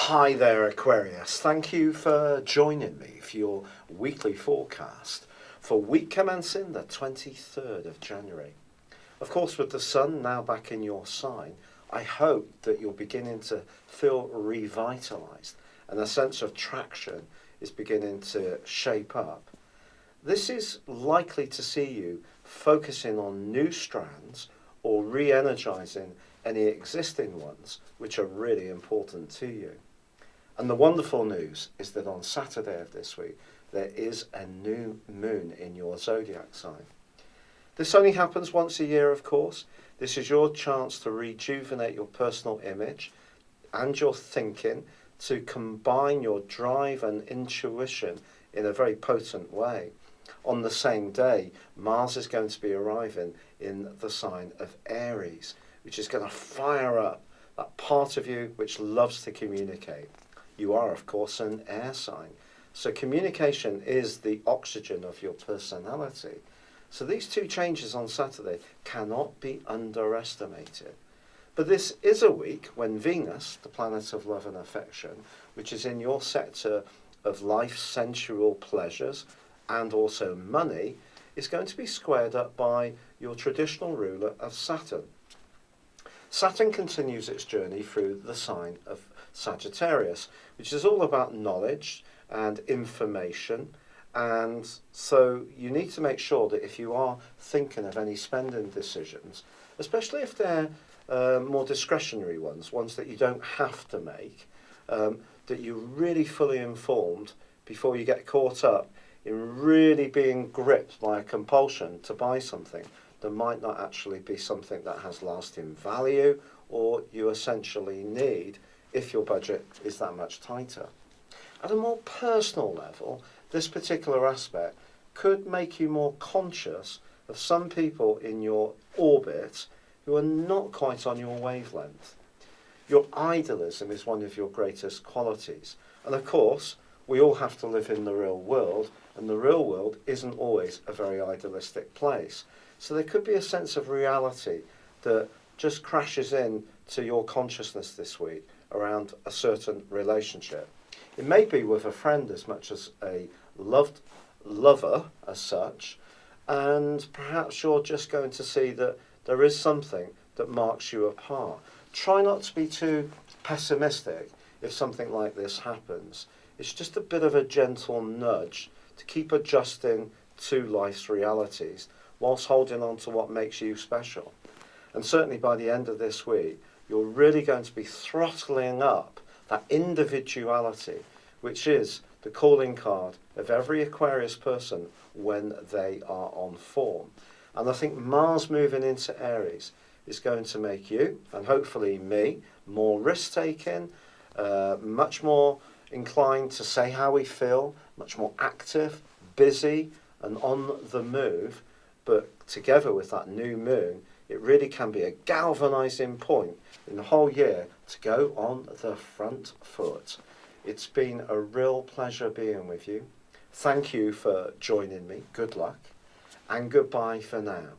Hi there, Aquarius. Thank you for joining me for your weekly forecast for week commencing the 23rd of January. Of course, with the sun now back in your sign, I hope that you're beginning to feel revitalised and a sense of traction is beginning to shape up. This is likely to see you focusing on new strands or re-energising any existing ones which are really important to you. And the wonderful news is that on Saturday of this week there is a new moon in your zodiac sign. This only happens once a year, of course. This is your chance to rejuvenate your personal image and your thinking, to combine your drive and intuition in a very potent way. On the same day, Mars is going to be arriving in the sign of Aries, which is going to fire up that part of you which loves to communicate. You are, of course, an air sign. So communication is the oxygen of your personality. So these two changes on Saturday cannot be underestimated. But this is a week when Venus, the planet of love and affection, which is in your sector of life's sensual pleasures and also money, is going to be squared up by your traditional ruler of Saturn. Saturn continues its journey through the sign of Sagittarius, which is all about knowledge and information. And so you need to make sure that if you are thinking of any spending decisions, especially if they're more discretionary ones that you don't have to make, that you're really fully informed before you get caught up in really being gripped by a compulsion to buy something that might not actually be something that has lasting value or you essentially need if your budget is that much tighter. At a more personal level, this particular aspect could make you more conscious of some people in your orbit who are not quite on your wavelength. Your idealism is one of your greatest qualities. And of course, we all have to live in the real world, and the real world isn't always a very idealistic place. So there could be a sense of reality that just crashes in to your consciousness this week around a certain relationship. It may be with a friend as much as a lover as such, and perhaps you're just going to see that there is something that marks you apart. Try not to be too pessimistic if something like this happens. It's just a bit of a gentle nudge to keep adjusting to life's realities whilst holding on to what makes you special. And certainly by the end of this week, you're really going to be throttling up that individuality, which is the calling card of every Aquarius person when they are on form. And I think Mars moving into Aries is going to make you, and hopefully me, more risk-taking, much more inclined to say how we feel, much more active, busy, and on the move. But together with that new moon, it really can be a galvanizing point in the whole year to go on the front foot. It's been a real pleasure being with you. Thank you for joining me. Good luck. And goodbye for now.